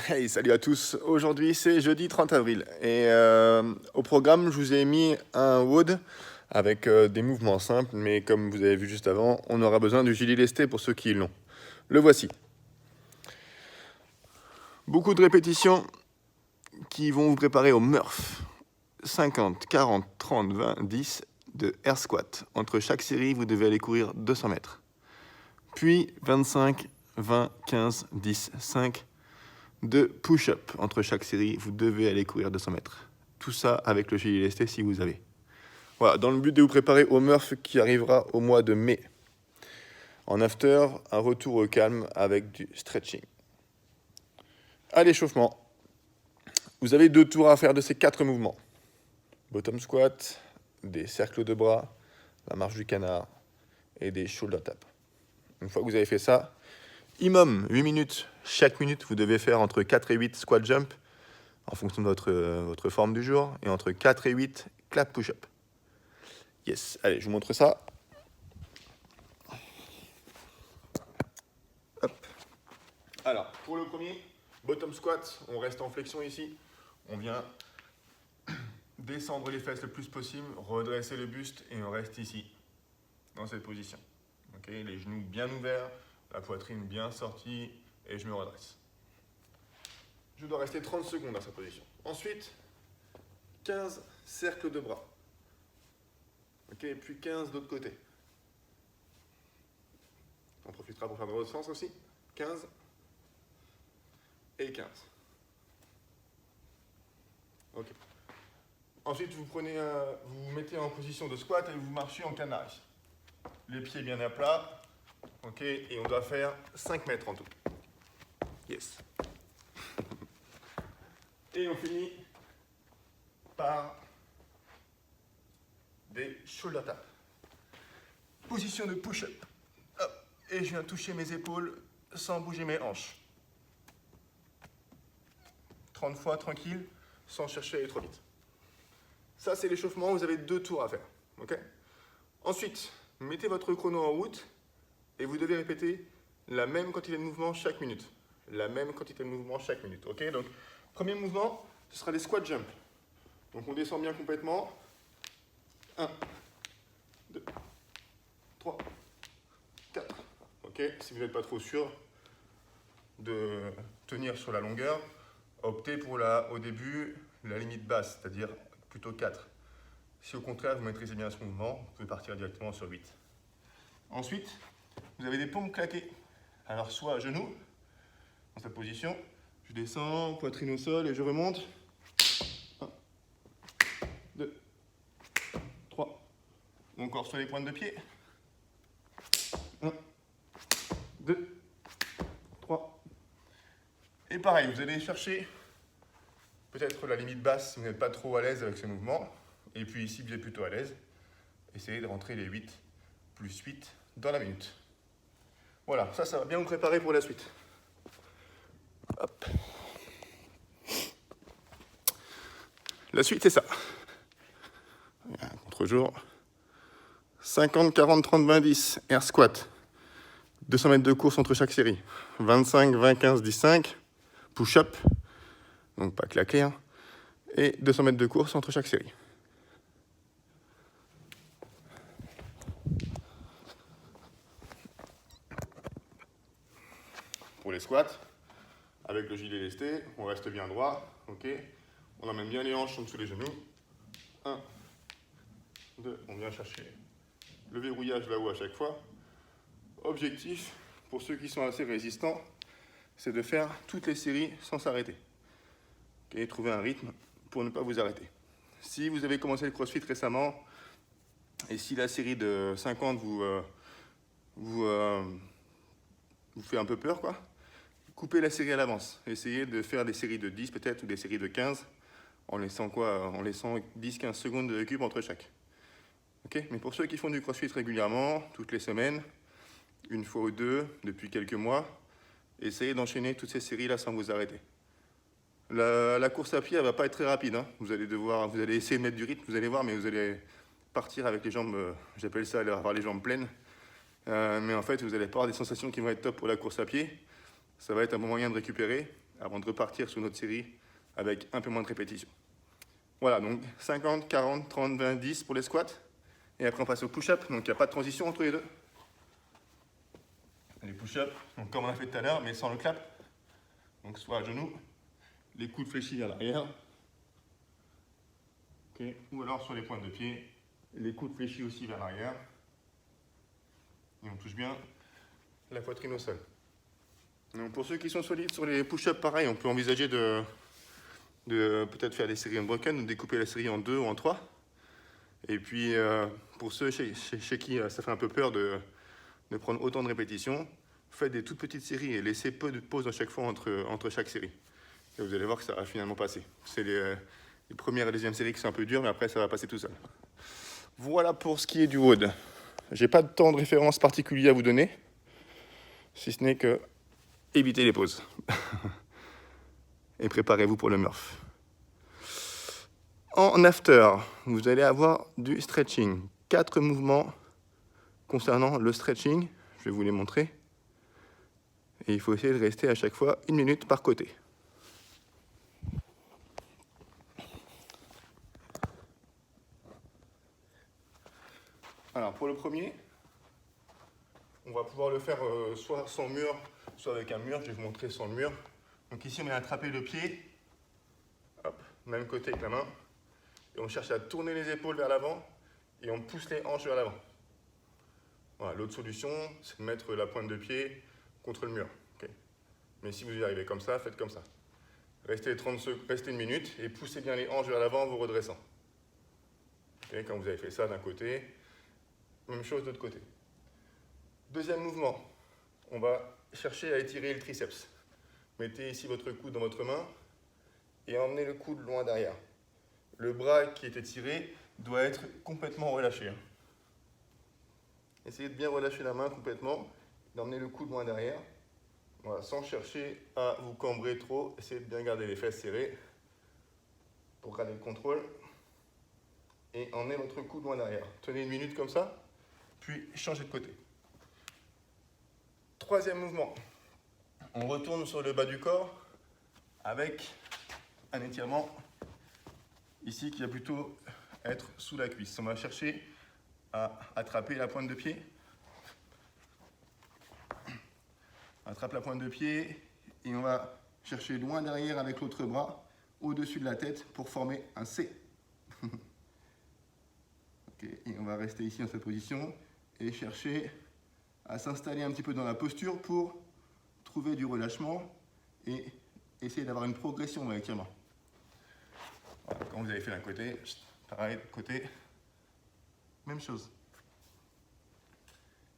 Hey, salut à tous. Aujourd'hui, c'est jeudi 30 avril. Et au programme, je vous ai mis un WOD avec des mouvements simples. Mais comme vous avez vu juste avant, on aura besoin du gilet lesté pour ceux qui l'ont. Le voici. Beaucoup de répétitions qui vont vous préparer au Murph. 50, 40, 30, 20, 10 de air squat. Entre chaque série, vous devez aller courir 200 mètres. Puis 25, 20, 15, 10, 5 de push-up. Entre chaque série, vous devez aller courir 200 mètres. Tout ça avec le gilet lesté si vous avez. Voilà, dans le but de vous préparer au Murph qui arrivera au mois de mai. En after, un retour au calme avec du stretching. À l'échauffement, vous avez 2 tours à faire de ces 4 mouvements. Bottom squat, des cercles de bras, la marche du canard et des shoulder taps. Une fois que vous avez fait ça, minimum 8 minutes. Chaque minute, vous devez faire entre 4 et 8 squat jump en fonction de votre forme du jour et entre 4 et 8 clap push-up. Yes, allez, je vous montre ça. Hop. Alors, pour le premier, bottom squat, on reste en flexion ici. On vient descendre les fesses le plus possible, redresser le buste et on reste ici, dans cette position. Okay, les genoux bien ouverts, la poitrine bien sortie et je me redresse. Je dois rester 30 secondes dans cette position. Ensuite, 15 cercles de bras. Ok, puis 15 de l'autre côté. On profitera pour faire dans l'autre sens aussi. 15 et 15. Ok. Ensuite, vous vous mettez en position de squat et vous marchez en canard ici. Les pieds bien à plat. Ok, et on doit faire 5 mètres en tout. Yes. Et on finit par des shoulder taps. Position de push-up. Et je viens toucher mes épaules sans bouger mes hanches. 30 fois tranquille, sans chercher à aller trop vite. Ça, c'est l'échauffement. Vous avez 2 tours à faire. Okay. Ensuite, mettez votre chrono en route et vous devez répéter la même quantité de mouvement chaque minute. La même quantité de mouvement chaque minute. Okay. Donc, premier mouvement, ce sera des squat jump. Donc, on descend bien complètement. 1, 2, 3, 4. Ok. Si vous n'êtes pas trop sûr de tenir sur la longueur, optez pour au début la limite basse, c'est-à-dire plutôt 4. Si au contraire vous maîtrisez bien ce mouvement, vous pouvez partir directement sur 8. Ensuite, vous avez des pompes claquées. Alors soit à genoux, dans cette position, je descends, poitrine au sol et je remonte. 1, 2, 3. Ou encore sur les pointes de pied. 1, 2, 3. Et pareil, vous allez chercher peut-être la limite basse si vous n'êtes pas trop à l'aise avec ce mouvement. Et puis ici, vous êtes plutôt à l'aise. Essayez de rentrer les 8 plus 8 dans la minute. Voilà, ça va bien vous préparer pour la suite. Hop. La suite, c'est ça. Un contre-jour. 50, 40, 30, 20, 10. Air squat. 200 mètres de course entre chaque série. 25, 20, 15, 10, 5. Push-up. Donc pas claqué. Hein. Et 200 mètres de course entre chaque série. Pour les squats, avec le gilet lesté, on reste bien droit. Ok. On emmène bien les hanches en dessous des genoux. 1, 2, on vient chercher le verrouillage là-haut à chaque fois. Objectif, pour ceux qui sont assez résistants, c'est de faire toutes les séries sans s'arrêter. Okay, trouver un rythme pour ne pas vous arrêter. Si vous avez commencé le CrossFit récemment, et si la série de 50 vous fait un peu peur, quoi, coupez la série à l'avance. Essayez de faire des séries de 10 peut-être, ou des séries de 15, en laissant 10-15 secondes de récup entre chaque. Okay. Mais pour ceux qui font du CrossFit régulièrement, toutes les semaines, une fois ou deux, depuis quelques mois, essayez d'enchaîner toutes ces séries-là sans vous arrêter. La course à pied, elle ne va pas être très rapide. Hein. Vous allez essayer de mettre du rythme, vous allez voir, mais vous allez partir avec les jambes, j'appelle ça avoir les jambes pleines. Mais en fait, vous n'allez pas avoir des sensations qui vont être top pour la course à pied. Ça va être un bon moyen de récupérer avant de repartir sur notre série avec un peu moins de répétitions. Voilà, donc 50, 40, 30, 20, 10 pour les squats. Et après, on passe au push-up. Donc, il n'y a pas de transition entre les deux. Les push-up, donc comme on a fait tout à l'heure, mais sans le clap. Donc, soit à genoux, les coudes fléchis vers l'arrière. Okay. Ou alors sur les pointes de pied, les coudes fléchis aussi vers l'arrière. Et on touche bien la poitrine au sol. Donc, pour ceux qui sont solides sur les push-ups, pareil, on peut envisager de peut-être faire des séries unbroken ou découper la série en 2 ou en 3. Et puis, pour ceux chez qui ça fait un peu peur de prendre autant de répétitions, faites des toutes petites séries et laissez peu de pauses à chaque fois entre chaque série. Et vous allez voir que ça va finalement passer. C'est les premières et deuxièmes séries qui sont un peu dures, mais après, ça va passer tout seul. Voilà pour ce qui est du WOD. Je n'ai pas de temps de référence particulier à vous donner, si ce n'est que évitez les pauses. Et préparez-vous pour le Murph. En after, vous allez avoir du stretching. 4 mouvements concernant le stretching. Je vais vous les montrer. Et il faut essayer de rester à chaque fois 1 minute par côté. Alors pour le premier, on va pouvoir le faire soit sans mur, soit avec un mur. Je vais vous montrer sans le mur. Donc ici, on vient attraper le pied. Hop, même côté avec la main. Et on cherche à tourner les épaules vers l'avant et on pousse les hanches vers l'avant. Voilà, l'autre solution, c'est de mettre la pointe de pied contre le mur. Okay. Mais si vous y arrivez comme ça, faites comme ça. Restez 1 minute et poussez bien les hanches vers l'avant en vous redressant. Okay, quand vous avez fait ça d'un côté, même chose de l'autre côté. Deuxième mouvement, on va chercher à étirer le triceps. Mettez ici votre coude dans votre main et emmenez le coude loin derrière. Le bras qui est étiré doit être complètement relâché. Essayez de bien relâcher la main complètement, d'emmener le coude loin derrière. Voilà, sans chercher à vous cambrer trop, essayez de bien garder les fesses serrées pour garder le contrôle. Et emmenez votre coude loin derrière. Tenez 1 minute comme ça, puis changez de côté. Troisième mouvement. On retourne sur le bas du corps avec un étirement ici qui va plutôt être sous la cuisse. On va chercher à attraper la pointe de pied. Attrape la pointe de pied et on va chercher loin derrière avec l'autre bras au-dessus de la tête pour former un C. Okay. Et on va rester ici dans cette position et chercher à s'installer un petit peu dans la posture pour trouver du relâchement et essayer d'avoir une progression dans l'étirement. Voilà, quand vous avez fait d'un côté, pareil, côté, même chose.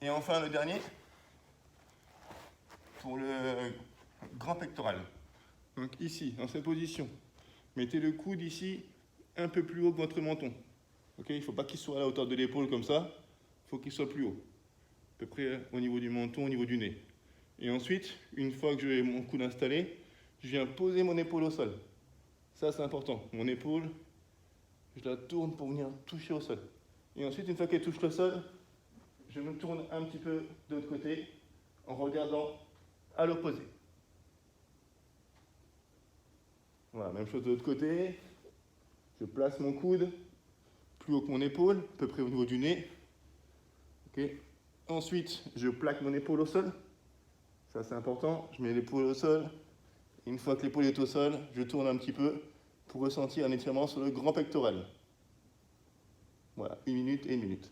Et enfin le dernier, pour le grand pectoral. Donc ici, dans cette position, mettez le coude ici un peu plus haut que votre menton. Okay, il ne faut pas qu'il soit à la hauteur de l'épaule comme ça, il faut qu'il soit plus haut. À peu près au niveau du menton, au niveau du nez. Et ensuite, une fois que j'ai mon coude installé, je viens poser mon épaule au sol. Ça, c'est important. Mon épaule, je la tourne pour venir toucher au sol. Et ensuite, une fois qu'elle touche le sol, je me tourne un petit peu de l'autre côté en regardant à l'opposé. Voilà, même chose de l'autre côté. Je place mon coude plus haut que mon épaule, à peu près au niveau du nez. Okay. Ensuite, je plaque mon épaule au sol. Ça, c'est important. Je mets l'épaule au sol. Et une fois que l'épaule est au sol, je tourne un petit peu pour ressentir un étirement sur le grand pectoral. Voilà, 1 minute et 1 minute.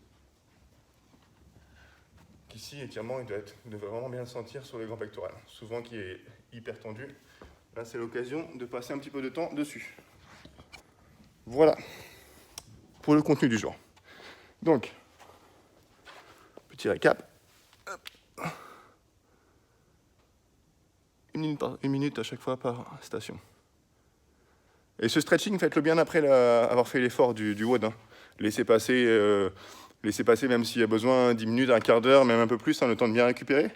Ici, l'étirement, il doit vraiment bien le sentir sur le grand pectoral. Souvent, qui est hyper tendu. Là, c'est l'occasion de passer un petit peu de temps dessus. Voilà, pour le contenu du jour. Donc, petit récap. Hop. 1 minute à chaque fois par station. Et ce stretching, faites-le bien après avoir fait l'effort du WOD. Hein. Laissez passer même s'il y a besoin 10 minutes, un quart d'heure, même un peu plus, hein, le temps de bien récupérer.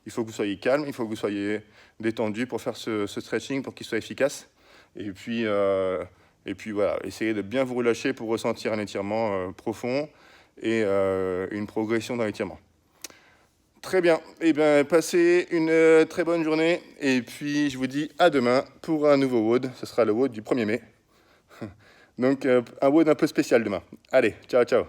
Il faut que vous soyez calme, il faut que vous soyez détendu pour faire ce stretching, pour qu'il soit efficace. Et puis voilà, essayez de bien vous relâcher pour ressentir un étirement profond et une progression dans l'étirement. Très bien. Eh bien, passez une très bonne journée. Et puis, je vous dis à demain pour un nouveau WOD. Ce sera le WOD du 1er mai. Donc, un WOD un peu spécial demain. Allez, ciao, ciao.